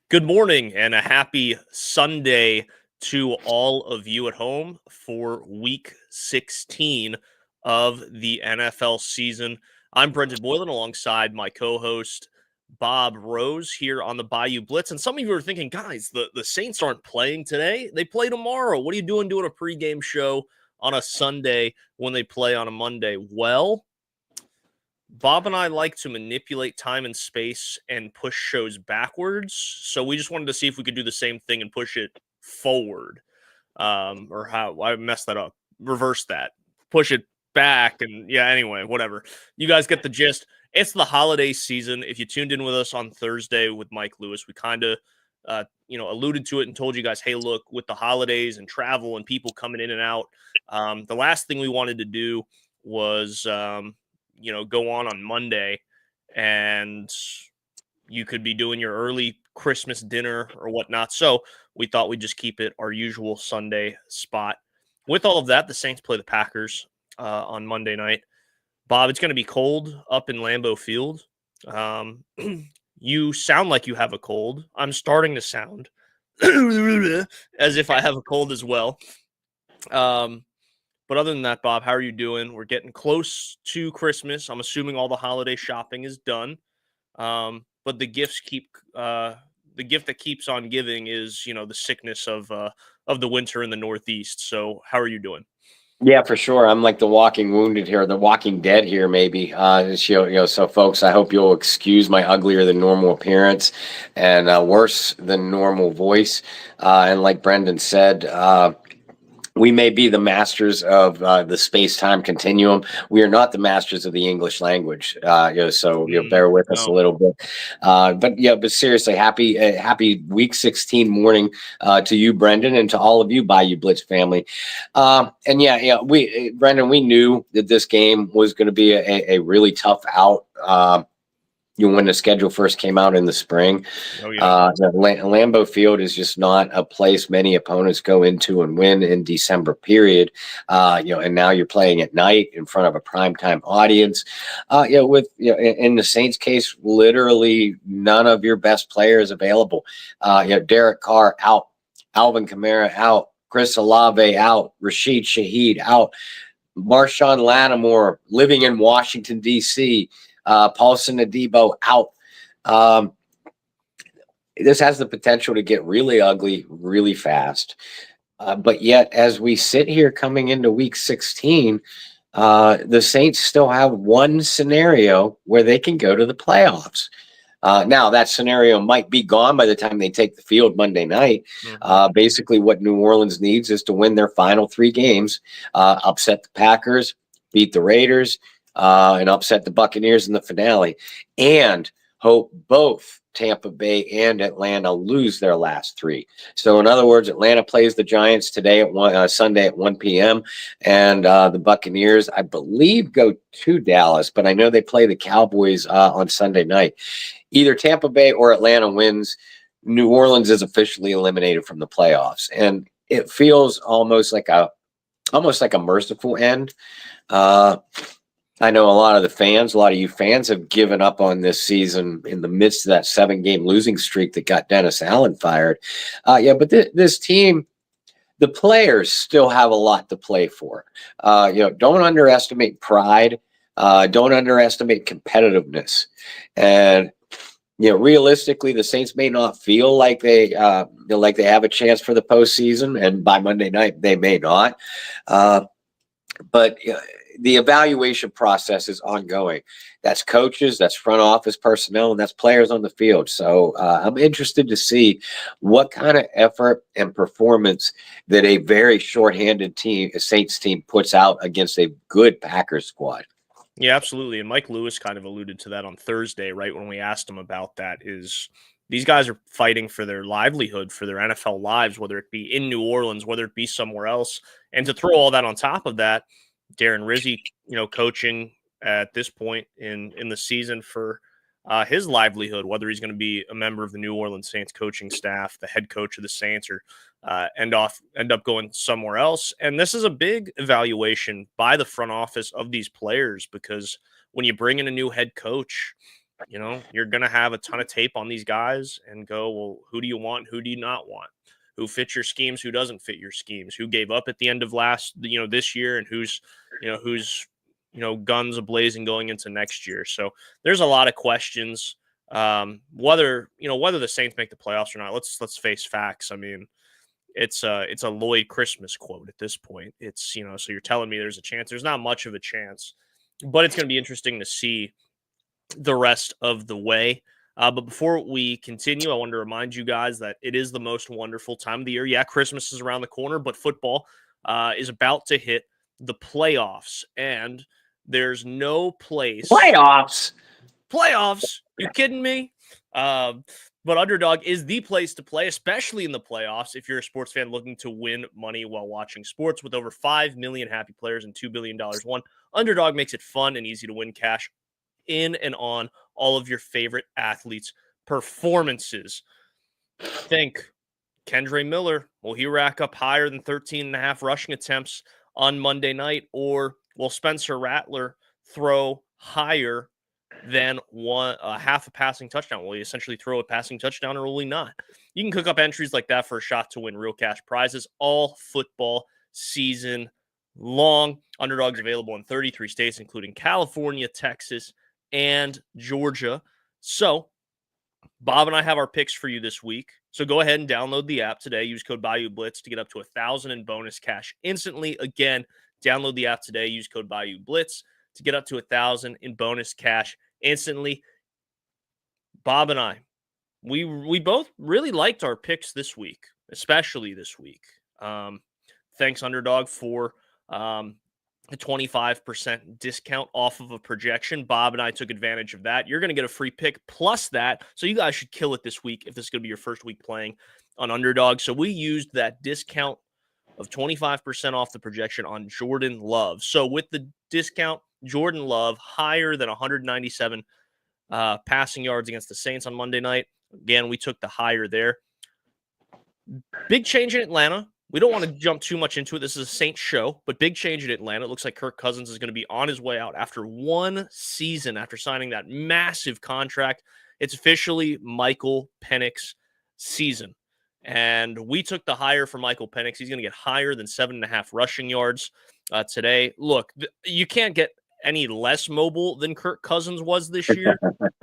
Good morning and a happy Sunday to all of you at home for week 16 of the NFL season. I'm Brendan Boylan alongside my co host, Bob Rose, here on the Bayou Blitz. And some of you are thinking, guys, the Saints aren't playing today. They play tomorrow. What are you doing a pregame show on a Sunday when they play on a Monday? Well, Bob and I like to manipulate time and space and push shows backwards. So we just wanted to see if we could do the same thing and push it forward. Or how I messed that up. Reverse that. Push it back. And yeah, anyway, whatever. You guys get the gist. It's the holiday season. If you tuned in with us on Thursday with Mike Lewis, we kind of alluded to it and told you guys, hey, look, with the holidays and travel and people coming in and out, the last thing we wanted to do was go on Monday and you could be doing your early Christmas dinner or whatnot. So we thought we'd just keep it our usual Sunday spot. With all of that, the Saints play the Packers on Monday night. Bob, it's going to be cold up in Lambeau Field. You sound like you have a cold. I'm starting to sound as if I have a cold as well. But other than that, Bob, how are you doing? We're getting close to Christmas. I'm assuming all the holiday shopping is done. But the gift that keeps on giving is, the sickness of the winter in the Northeast. So how are you doing? Yeah, for sure. I'm like the walking wounded here, the walking dead here, maybe. So folks, I hope you'll excuse my uglier than normal appearance and worse than normal voice. And like Brendan said, we may be the masters of the space-time continuum. We are not the masters of the English language. So bear with us a little bit. But seriously, happy week 16 morning to you, Brendan, and to all of you Bayou Blitz family. Brendan, we knew that this game was going to be a really tough out. When the schedule first came out in the spring. Oh, yeah. Lambeau Field is just not a place many opponents go into and win in December period. And now you're playing at night in front of a primetime audience. In the Saints case, literally none of your best players available. Derek Carr out, Alvin Kamara out, Chris Olave out, Rashid Shaheed out, Marshawn Lattimore living in Washington, D.C., Paulson Adebo out. This has the potential to get really ugly really fast. But yet, as we sit here coming into week 16, the Saints still have one scenario where they can go to the playoffs. Now, that scenario might be gone by the time they take the field Monday night. Basically, what New Orleans needs is to win their final 3 games, upset the Packers, beat the Raiders, and upset the Buccaneers in the finale, and hope both Tampa Bay and Atlanta lose their last 3. So, in other words, Atlanta plays the Giants today at Sunday at 1 p.m., and the Buccaneers, I believe, go to Dallas, but I know they play the Cowboys on Sunday night. Either Tampa Bay or Atlanta wins, New Orleans is officially eliminated from the playoffs, and it feels almost like a merciful end. I know a lot of you fans have given up on this season in the midst of that 7-game losing streak that got Dennis Allen fired. But this team, the players still have a lot to play for. Don't underestimate pride. Don't underestimate competitiveness. And realistically, the Saints may not feel like they have a chance for the postseason, and by Monday night they may not. But the evaluation process is ongoing. That's coaches, that's front office personnel, and that's players on the field. So I'm interested to see what kind of effort and performance that a very shorthanded team, a Saints team, puts out against a good Packers squad. Yeah, absolutely. And Mike Lewis kind of alluded to that on Thursday, right? When we asked him about that, is these guys are fighting for their livelihood, for their NFL lives, whether it be in New Orleans, whether it be somewhere else. And to throw all that on top of that, Darren Rizzi, coaching at this point in the season for his livelihood, whether he's going to be a member of the New Orleans Saints coaching staff, the head coach of the Saints, or end up going somewhere else. And this is a big evaluation by the front office of these players, because when you bring in a new head coach, You're going to have a ton of tape on these guys and go, well, who do you want? Who do you not want? Who fits your schemes? Who doesn't fit your schemes? Who gave up at the end of this year, and who's guns ablazing going into next year. So there's a lot of questions. Whether the Saints make the playoffs or not, let's face facts. I mean, it's a Lloyd Christmas quote at this point. It's so you're telling me there's a chance. There's not much of a chance, but it's going to be interesting to see the rest of the way. But before we continue, I wanted to remind you guys that it is the most wonderful time of the year. Yeah, Christmas is around the corner, but football is about to hit the playoffs, and there's no place. Playoffs? You kidding me? But Underdog is the place to play, especially in the playoffs, if you're a sports fan looking to win money while watching sports. With over 5 million happy players and $2 billion won, Underdog makes it fun and easy to win cash in and on all of your favorite athletes' performances. Think Kendre Miller. Will he rack up higher than 13.5 rushing attempts on Monday night? Or will Spencer Rattler throw higher than half a passing touchdown? Will he essentially throw a passing touchdown, or will he not? You can cook up entries like that for a shot to win real cash prizes all football season long. Underdog's available in 33 states, including California, Texas, and Georgia. So Bob and I have our picks for you this week. So go ahead and download the app today. Use code Bayou Blitz to get up to $1,000 in bonus cash instantly. Again, download the app today. Use code Bayou Blitz to get up to $1,000 in bonus cash instantly. Bob and I, we both really liked our picks this week, especially this week. Thanks, Underdog, for the 25% discount off of a projection. Bob and I took advantage of that. You're going to get a free pick plus that. So you guys should kill it this week if this is going to be your first week playing on Underdog. So we used that discount of 25% off the projection on Jordan Love. So with the discount, Jordan Love higher than 197 passing yards against the Saints on Monday night. Again, we took the higher there. Big change in Atlanta. We don't want to jump too much into it. This is a Saints show, but big change in Atlanta. It looks like Kirk Cousins is going to be on his way out after one season after signing that massive contract. It's officially Michael Penix's season. And we took the higher for Michael Penix. He's going to get higher than 7.5 rushing yards today. Look, you can't get any less mobile than Kirk Cousins was this year.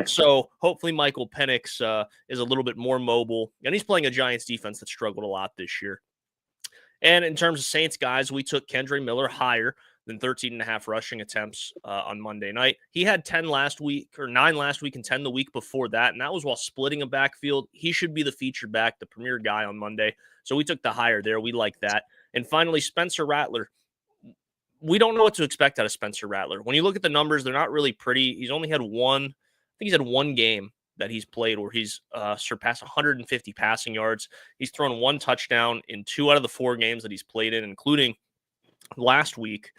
So hopefully Michael Penix is a little bit more mobile. And he's playing a Giants defense that struggled a lot this year. And in terms of Saints guys, we took Kendre Miller higher than 13.5 rushing attempts on Monday night. He had 9 last week and 10 the week before that, and that was while splitting a backfield. He should be the feature back, the premier guy on Monday. So we took the higher there. We like that. And finally, Spencer Rattler. We don't know what to expect out of Spencer Rattler. When you look at the numbers, they're not really pretty. He's only had one game that he's played where he's surpassed 150 passing yards. He's thrown 1 touchdown in 2 out of the 4 games that he's played in, including last week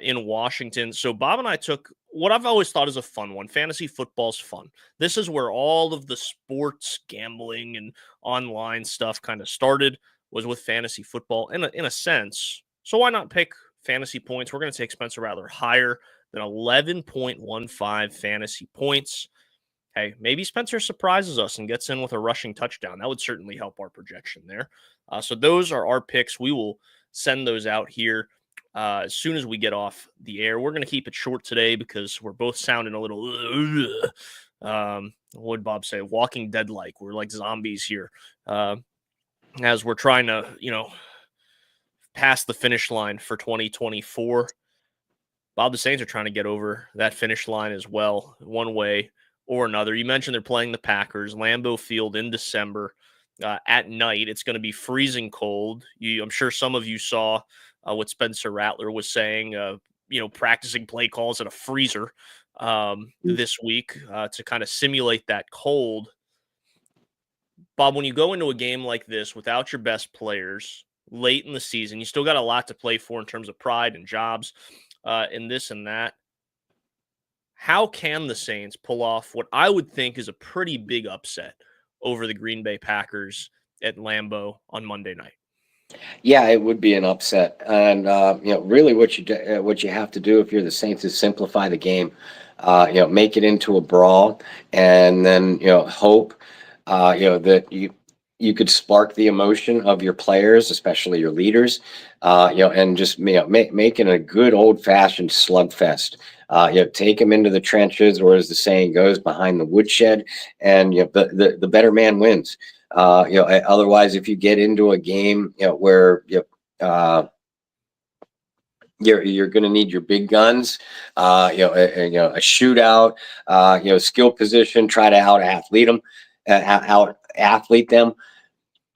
in Washington. So Bob and I took what I've always thought is a fun one. Fantasy football's fun. This is where all of the sports gambling and online stuff kind of started, was with fantasy football in a sense. So why not pick fantasy points? We're going to take Spencer Rattler higher than 11.15 fantasy points. Hey, maybe Spencer surprises us and gets in with a rushing touchdown. That would certainly help our projection there. So those are our picks. We will send those out here as soon as we get off the air. We're going to keep it short today because we're both sounding a little, what would Bob say? Walking Dead-like. We're like zombies here as we're trying to, pass the finish line for 2024. Bob, the Saints are trying to get over that finish line as well, one way or another. You mentioned they're playing the Packers, Lambeau Field in December at night. It's going to be freezing cold. I'm sure some of you saw what Spencer Rattler was saying, practicing play calls at a freezer this week to kind of simulate that cold. Bob, when you go into a game like this without your best players late in the season, you still got a lot to play for in terms of pride and jobs and this and that. How can the Saints pull off what I would think is a pretty big upset over the Green Bay Packers at Lambeau on Monday night? Yeah, it would be an upset, and really, what you have to do if you're the Saints is simplify the game, make it into a brawl, and then hope, that you could spark the emotion of your players, especially your leaders, and just making a good old fashioned slugfest. Take them into the trenches, or as the saying goes, behind the woodshed, and the better man wins. Otherwise, if you get into a game, where you're going to need your big guns, a shootout, skill position, try to out athlete them.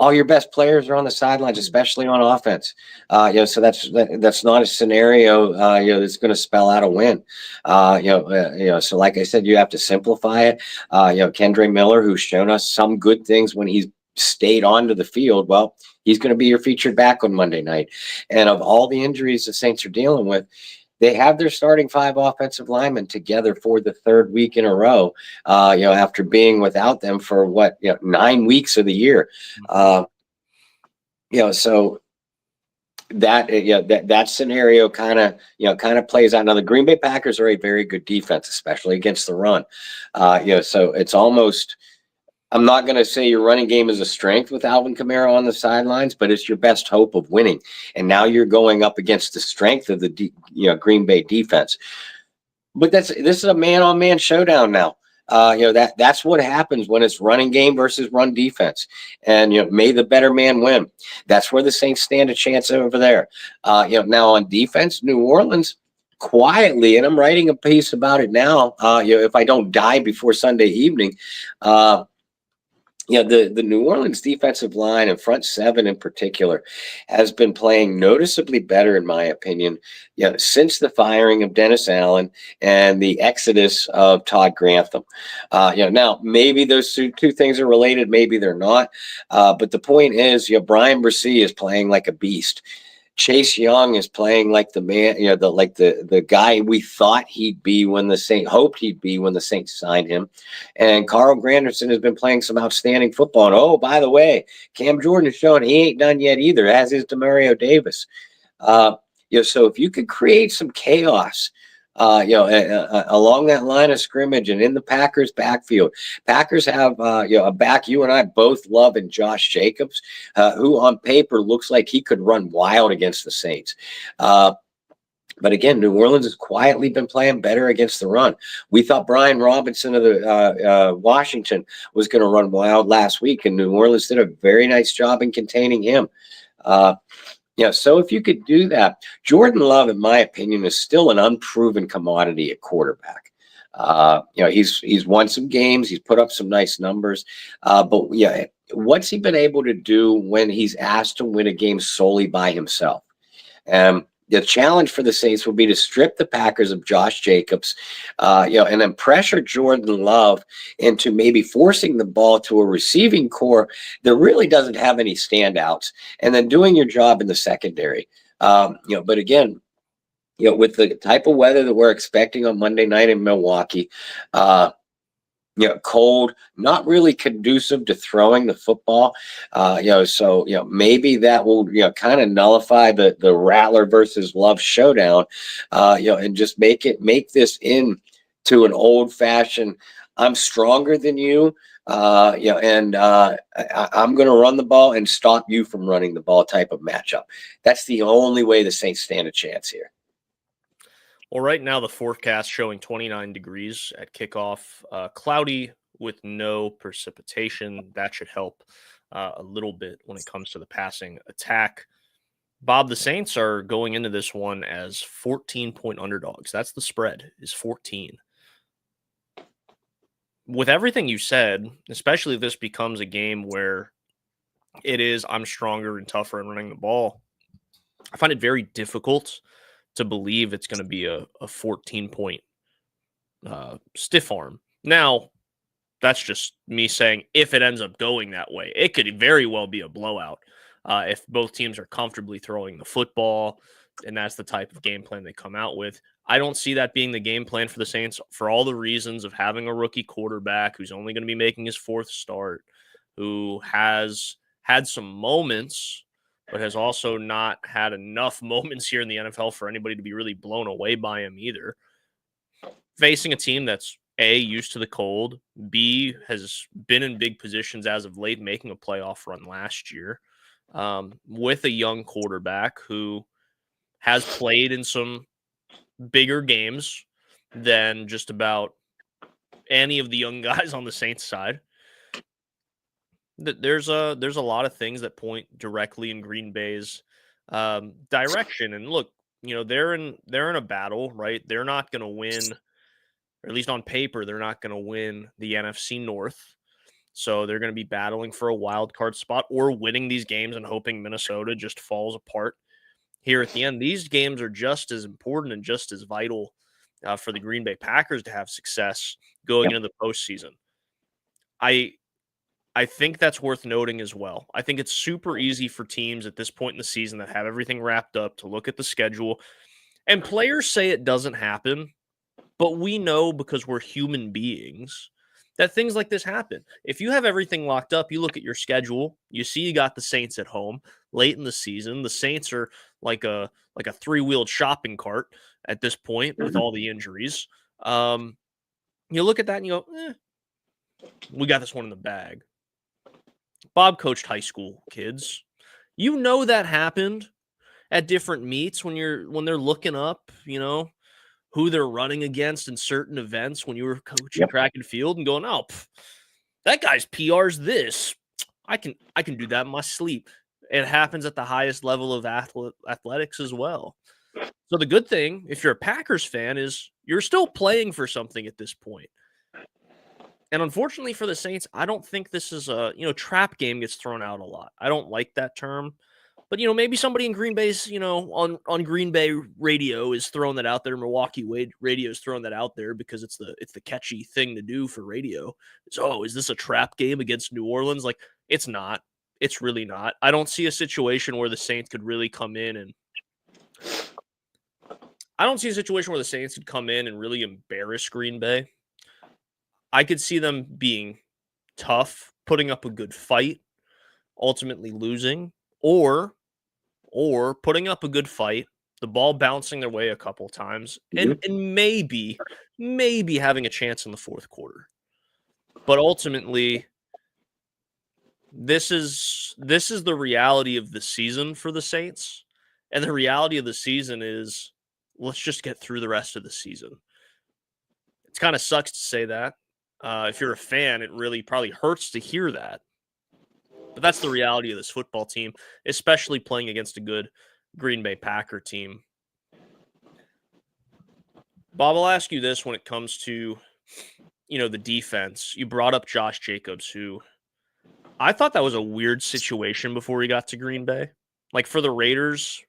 All your best players are on the sidelines, especially on offense. So that's not a scenario that's going to spell out a win. So like I said, you have to simplify it. Kendre Miller, who's shown us some good things when he's stayed onto the field. Well, he's going to be your featured back on Monday night. And of all the injuries the Saints are dealing with, they have their starting five offensive linemen together for the third week in a row. After being without them for 9 weeks of the year. So that scenario kind of plays out. Now the Green Bay Packers are a very good defense, especially against the run. So it's almost. I'm not going to say your running game is a strength with Alvin Kamara on the sidelines, but it's your best hope of winning. And now you're going up against the strength of the Green Bay defense. But this is a man-on-man showdown now. That's what happens when it's running game versus run defense, and may the better man win. That's where the Saints stand a chance over there. Now on defense, New Orleans quietly, and I'm writing a piece about it now. If I don't die before Sunday evening, the New Orleans defensive line and front seven in particular has been playing noticeably better, in my opinion, since the firing of Dennis Allen and the exodus of Todd Grantham. Now maybe those two things are related, maybe they're not. But the point is, Brian Bresee is playing like a beast. Chase Young is playing like the man, the guy we thought he'd be when hoped he'd be when the Saints signed him. And Carl Granderson has been playing some outstanding football. And oh, by the way, Cam Jordan is showing he ain't done yet either, as is Demario Davis. So if you could create some chaos, along that line of scrimmage and in the Packers backfield. Packers have, a back you and I both love in Josh Jacobs, who on paper looks like he could run wild against the Saints. But again, New Orleans has quietly been playing better against the run. We thought Brian Robinson of the Washington was going to run wild last week, and New Orleans did a very nice job in containing him. So if you could do that, Jordan Love, in my opinion, is still an unproven commodity at quarterback. He's won some games, he's put up some nice numbers, but what's he been able to do when he's asked to win a game solely by himself? The challenge for the Saints will be to strip the Packers of Josh Jacobs, and then pressure Jordan Love into maybe forcing the ball to a receiving core that really doesn't have any standouts, and then doing your job in the secondary. But again, with the type of weather that we're expecting on Monday night in Milwaukee, cold, not really conducive to throwing the football. So maybe that will kind of nullify the Rattler versus Love showdown. And just make this into an old fashioned. I'm stronger than you. And I'm going to run the ball and stop you from running the ball type of matchup. That's the only way the Saints stand a chance here. Well, right now the forecast showing 29 degrees at kickoff, cloudy with no precipitation. That should help a little bit when it comes to the passing attack. Bob, the Saints are going into this one as 14-point underdogs. That's the spread, is 14. With everything you said, especially if this becomes a game where it is I'm stronger and tougher in running the ball, I find it very difficult to believe it's going to be a 14-point stiff arm. Now, that's just me saying if it ends up going that way. It could very well be a blowout if both teams are comfortably throwing the football, and that's the type of game plan they come out with. I don't see that being the game plan for the Saints for all the reasons of having a rookie quarterback who's only going to be making his fourth start, who has had some moments, but has also not had enough moments here in the NFL for anybody to be really blown away by him either. Facing a team that's A, used to the cold, B, has been in big positions as of late, making a playoff run last year, with a young quarterback who has played in some bigger games than just about any of the young guys on the Saints side. There's a lot of things that point directly in Green Bay's direction. And look, they're in a battle, right? They're not going to win, or at least on paper, they're not going to win the NFC North. So they're going to be battling for a wild card spot or winning these games and hoping Minnesota just falls apart here at the end. These games are just as important and just as vital for the Green Bay Packers to have success going Yep. into the postseason. I think that's worth noting as well. I think it's super easy for teams at this point in the season that have everything wrapped up to look at the schedule. And players say it doesn't happen, but we know because we're human beings that things like this happen. If you have everything locked up, you look at your schedule, you see you got the Saints at home late in the season. The Saints are like a three-wheeled shopping cart at this point with all the injuries. You look at that and you go, we got this one in the bag. Bob coached high school kids. You know that happened at different meets when they're looking up, who they're running against in certain events when you were coaching track and field and going, that guy's PR's this. I can do that in my sleep. It happens at the highest level of athletics as well. So the good thing, if you're a Packers fan, is you're still playing for something at this point. And unfortunately for the Saints, I don't think this is trap game gets thrown out a lot. I don't like that term. But, maybe somebody in Green Bay's, on Green Bay radio is throwing that out there. Milwaukee radio is throwing that out there because it's the catchy thing to do for radio. Is this a trap game against New Orleans? Like, it's not. It's really not. I don't see a situation where the Saints could really come in and really embarrass Green Bay. I could see them being tough, putting up a good fight, ultimately losing, or putting up a good fight, the ball bouncing their way a couple times, and maybe having a chance in the fourth quarter. But ultimately, this is the reality of the season for the Saints. And the reality of the season is, let's just get through the rest of the season. It kind of sucks to say that. If you're a fan, it really probably hurts to hear that. But that's the reality of this football team, especially playing against a good Green Bay Packer team. Bob, I'll ask you this when it comes to, the defense. You brought up Josh Jacobs, who I thought that was a weird situation before he got to Green Bay. Like, for the Raiders,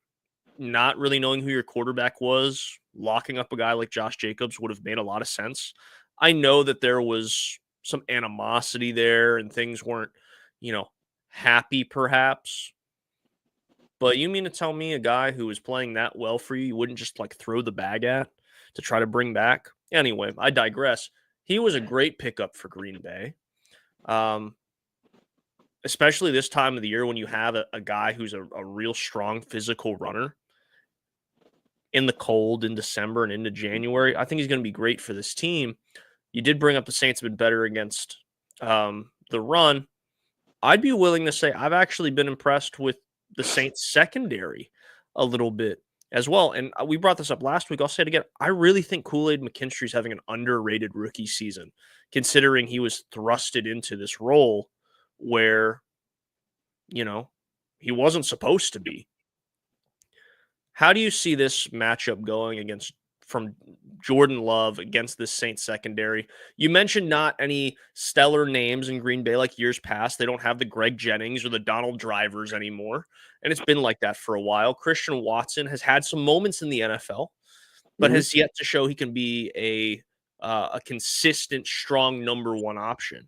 not really knowing who your quarterback was, locking up a guy like Josh Jacobs would have made a lot of sense. I know that there was some animosity there and things weren't, happy perhaps. But you mean to tell me a guy who was playing that well for you wouldn't just throw the bag at to try to bring back? Anyway, I digress. He was a great pickup for Green Bay. Especially this time of the year when you have a guy who's a real strong physical runner in the cold in December and into January. I think he's going to be great for this team. You did bring up the Saints have been better against the run. I'd be willing to say I've actually been impressed with the Saints secondary a little bit as well. And we brought this up last week. I'll say it again. I really think Kool-Aid McKinstry's having an underrated rookie season, considering he was thrusted into this role where, he wasn't supposed to be. How do you see this matchup going from Jordan Love against this Saints secondary? You mentioned not any stellar names in Green Bay like years past. They don't have the Greg Jennings or the Donald Drivers anymore, and it's been like that for a while. Christian Watson has had some moments in the NFL, but has yet to show he can be a consistent, strong number one option.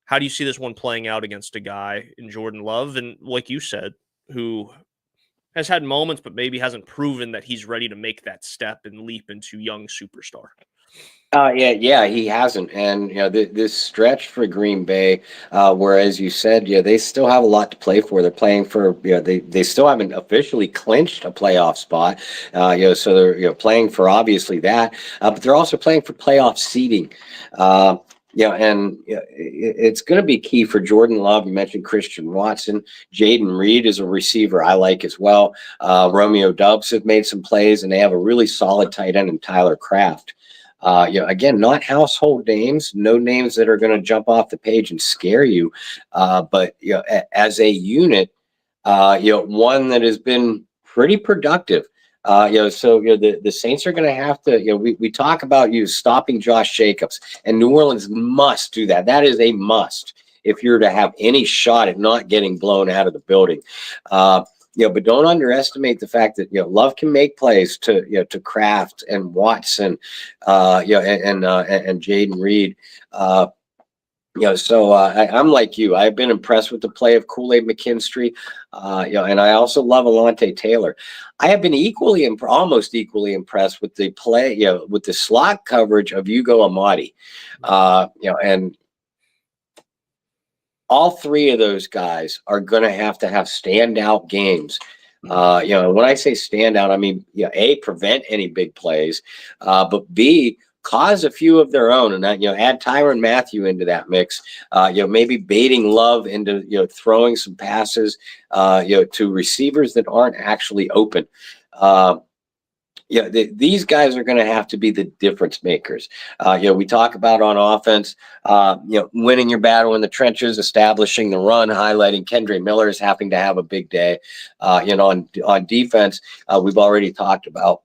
How do you see this one playing out against a guy in Jordan Love, and like you said, who has had moments, but maybe hasn't proven that he's ready to make that step and leap into young superstar? Yeah, he hasn't, and this stretch for Green Bay, whereas you said, they still have a lot to play for. They're playing for, they still haven't officially clinched a playoff spot, so they're playing for obviously that, but they're also playing for playoff seeding. And it's going to be key for Jordan Love. You mentioned Christian Watson, Jaden Reed is a receiver I like as well. Romeo Dubs have made some plays, and they have a really solid tight end in Tyler Kraft. Again, not household names, no names that are going to jump off the page and scare you, but as a unit, one that has been pretty productive. So the Saints are going to have to. We talk about stopping Josh Jacobs, and New Orleans must do that. That is a must if you're to have any shot at not getting blown out of the building. But don't underestimate the fact that Love can make plays to Kraft and Watson, and Jaden Reed. I'm like you. I've been impressed with the play of Kool-Aid McKinstry, and I also love Alontae Taylor. I have been almost equally impressed with the play, with the slot coverage of Ugo Amadi, and all three of those guys are going to have standout games. When I say standout, I mean, A, prevent any big plays, but B, cause a few of their own, and that, add Tyrann Mathieu into that mix. Maybe baiting Love into throwing some passes, to receivers that aren't actually open. These guys are going to have to be the difference makers. We talk about on offense, winning your battle in the trenches, establishing the run, highlighting Kendre Miller is having to have a big day. On defense, we've already talked about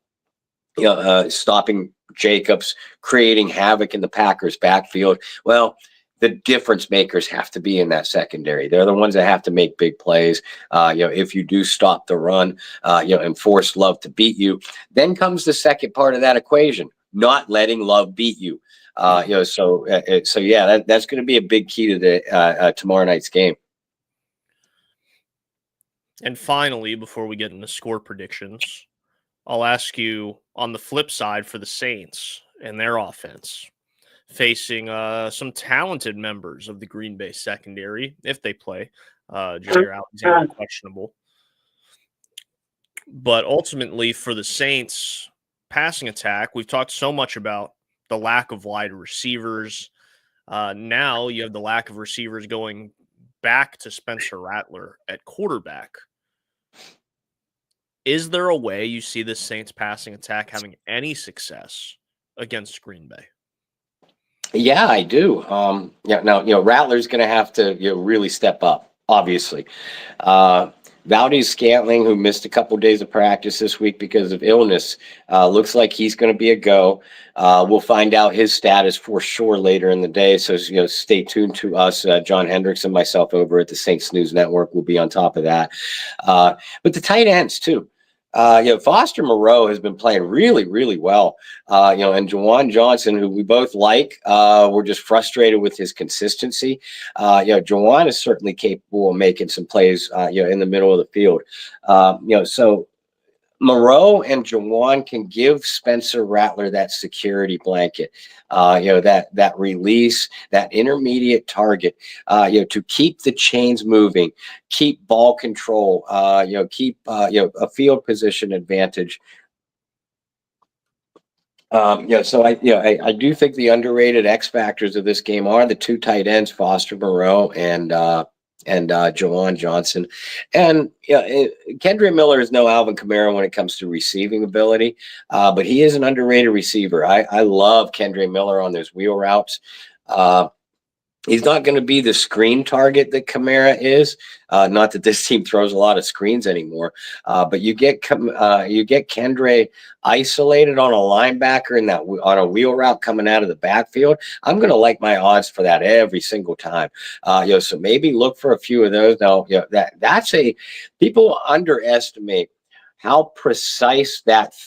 stopping Jacobs, creating havoc in the Packers' backfield. Well, the difference makers have to be in that secondary. They're the ones that have to make big plays. If you do stop the run, and force Love to beat you, then comes the second part of that equation: not letting Love beat you. That's going to be a big key to the tomorrow night's game. And finally, before we get into score predictions, I'll ask you on the flip side for the Saints and their offense, facing some talented members of the Green Bay secondary, if they play. Jair Alexander questionable. But ultimately, for the Saints passing attack, we've talked so much about the lack of wide receivers. Now you have the lack of receivers going back to Spencer Rattler at quarterback. Is there a way you see this Saints passing attack having any success against Green Bay? Yeah, I do. Now, Rattler's going to have to really step up, obviously. Valdez-Scantling, who missed a couple days of practice this week because of illness, looks like he's going to be a go. We'll find out his status for sure later in the day. So, stay tuned to us. John Hendricks and myself over at the Saints News Network will be on top of that. But the tight ends, too. Foster Moreau has been playing really, really well. And Juwan Johnson, who we both like, we're just frustrated with his consistency. Juwan is certainly capable of making some plays, in the middle of the field. So Moreau and Juwan can give Spencer Rattler that security blanket, that release, that intermediate target, to keep the chains moving, keep ball control, keep a field position advantage. So I do think the underrated X factors of this game are the two tight ends, Foster Moreau and Juwan Johnson. And Kendre Miller is no Alvin Kamara when it comes to receiving ability, but he is an underrated receiver. I love Kendre Miller on those wheel routes. He's not going to be the screen target that Kamara is. Not that this team throws a lot of screens anymore, but you get Kendre isolated on a linebacker and that on a wheel route coming out of the backfield. I'm going to like my odds for that every single time. So maybe look for a few of those. Now, people underestimate how precise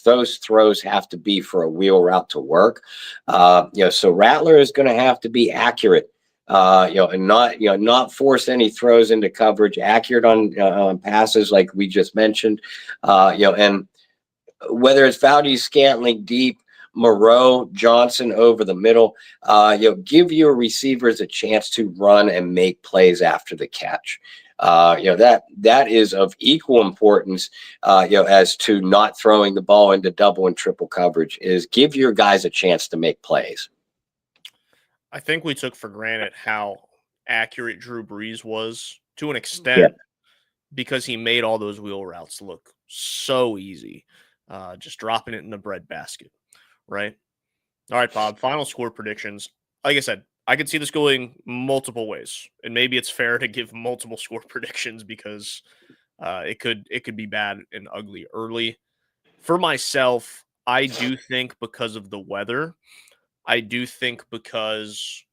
those throws have to be for a wheel route to work. So Rattler is going to have to be accurate. And not force any throws into coverage, accurate on passes like we just mentioned, and whether it's Valdez Scantling deep Moreau, Johnson over the middle. Give your receivers a chance to run and make plays after the catch. That is of equal importance, as to not throwing the ball into double and triple coverage. Is give your guys a chance to make plays. I think we took for granted how accurate Drew Brees was to an extent because he made all those wheel routes look so easy, just dropping it in the breadbasket, right? All right, Bob, final score predictions. Like I said, I could see this going multiple ways, and maybe it's fair to give multiple score predictions because it could be bad and ugly early. For myself, I do think because of the weather, I do think because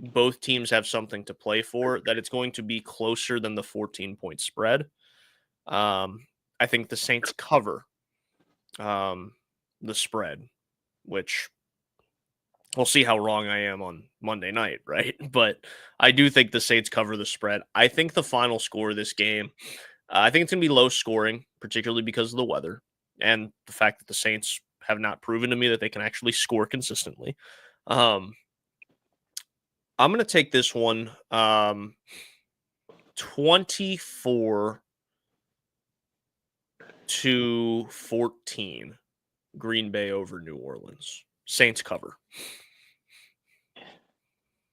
both teams have something to play for, that it's going to be closer than the 14-point spread. I think the Saints cover the spread, which we'll see how wrong I am on Monday night, right? But I do think the Saints cover the spread. I think the final score of this game, I think it's going to be low scoring, particularly because of the weather and the fact that the Saints have not proven to me that they can actually score consistently. I'm going to take this one 24-14, Green Bay over New Orleans. Saints cover.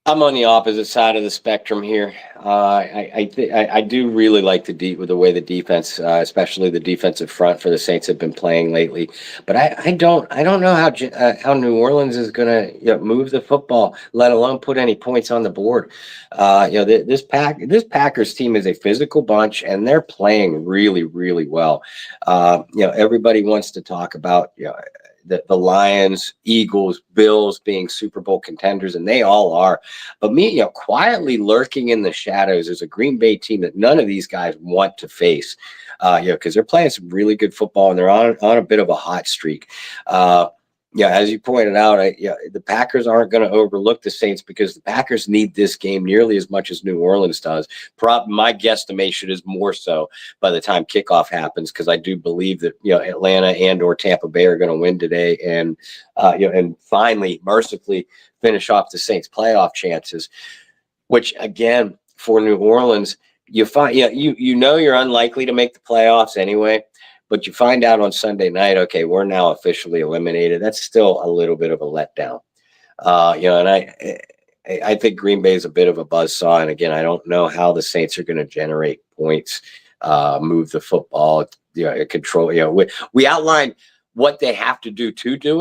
I'm on the opposite side of the spectrum here. I do really like the way the defense, especially the defensive front for the Saints, have been playing lately. But I don't know how New Orleans is going to move the football, let alone put any points on the board. This Packers team is a physical bunch, and they're playing really, really well. Everybody wants to talk about the Lions, Eagles, Bills being Super Bowl contenders, and they all are. But quietly lurking in the shadows is a Green Bay team that none of these guys want to face, because they're playing some really good football and they're on a bit of a hot streak. As you pointed out, the Packers aren't going to overlook the Saints because the Packers need this game nearly as much as New Orleans does. My guesstimation is more so by the time kickoff happens, because I do believe that Atlanta and or Tampa Bay are going to win today, and and finally, mercifully, finish off the Saints' playoff chances. Which again, for New Orleans, you find you're unlikely to make the playoffs anyway. But you find out on Sunday night, okay, we're now officially eliminated. That's still a little bit of a letdown. And I think Green Bay is a bit of a buzzsaw. And again, I don't know how the Saints are going to generate points, move the football, control. We outlined what they have to do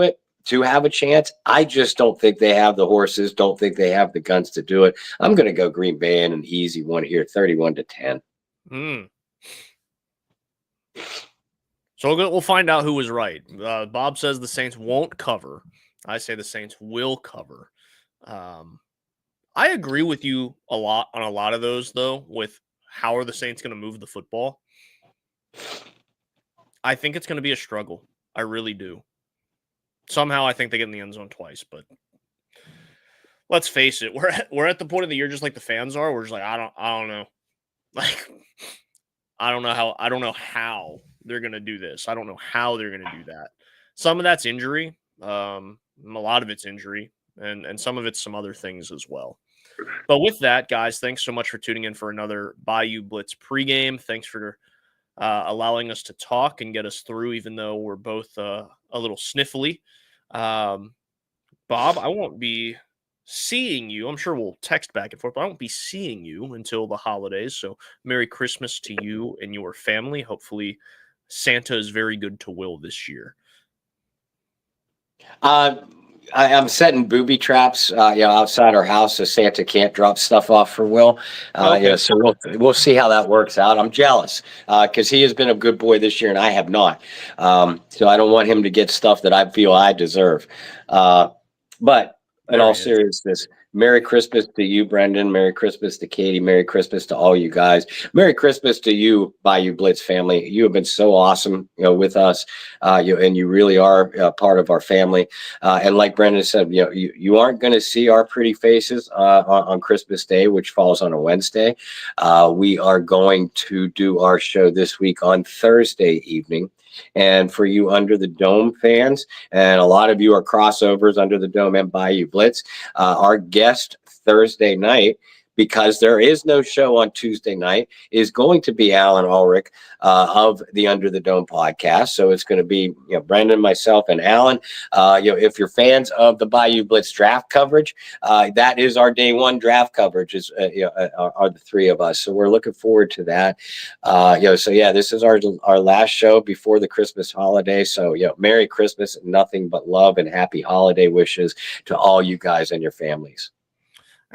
it to have a chance. I just don't think they have the horses, don't think they have the guns to do it. I'm going to go Green Bay in an easy one here, 31-10. So we'll find out who was right. Bob says the Saints won't cover. I say the Saints will cover. I agree with you a lot on a lot of those, though, with how are the Saints going to move the football. I think it's going to be a struggle. I really do. Somehow I think they get in the end zone twice, but let's face it, we're at the point of the year just like the fans are. We're just like, I don't know. Like, I don't know how they're going to do this. I don't know how they're going to do that. Some of that's injury. A lot of it's injury, and some of it's some other things as well. But with that, guys, thanks so much for tuning in for another Bayou Blitz pregame. Thanks for allowing us to talk and get us through, even though we're both a little sniffly. Bob, I won't be seeing you. I'm sure we'll text back and forth, but I won't be seeing you until the holidays. So Merry Christmas to you and your family. Hopefully Santa is very good to Will this year. I'm setting booby traps, outside our house so Santa can't drop stuff off for Will. Okay. So we'll see how that works out. I'm jealous because he has been a good boy this year and I have not. So I don't want him to get stuff that I feel I deserve. But in all seriousness, Merry Christmas to you, Brendan. Merry Christmas to Katie. Merry Christmas to all you guys. Merry Christmas to you, Bayou Blitz family. You have been so awesome, with us. And you really are part of our family. And like Brendan said, you aren't going to see our pretty faces on Christmas Day, which falls on a Wednesday. We are going to do our show this week on Thursday evening. And for you Under the Dome fans, and a lot of you are crossovers, Under the Dome and Bayou Blitz, our guest Thursday night, because there is no show on Tuesday night, is going to be Alan Ulrich of the Under the Dome podcast. So it's going to be Brendan, myself, and Alan. If you're fans of the Bayou Blitz draft coverage, that is our day one draft coverage. Are the three of us. So we're looking forward to that. This is our last show before the Christmas holiday. So Merry Christmas, nothing but love and happy holiday wishes to all you guys and your families.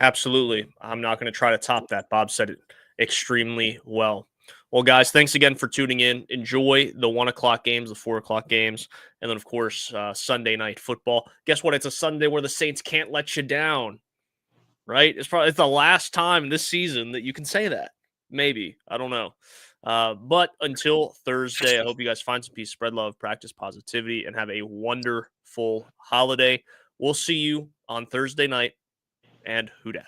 Absolutely. I'm not going to try to top that. Bob said it extremely well. Well, guys, thanks again for tuning in. Enjoy the 1 o'clock games, the 4 o'clock games, and then, of course, Sunday night football. Guess what? It's a Sunday where the Saints can't let you down, right? It's the last time this season that you can say that. Maybe. I don't know. But until Thursday, I hope you guys find some peace, spread love, practice positivity, and have a wonderful holiday. We'll see you on Thursday night. And who dat?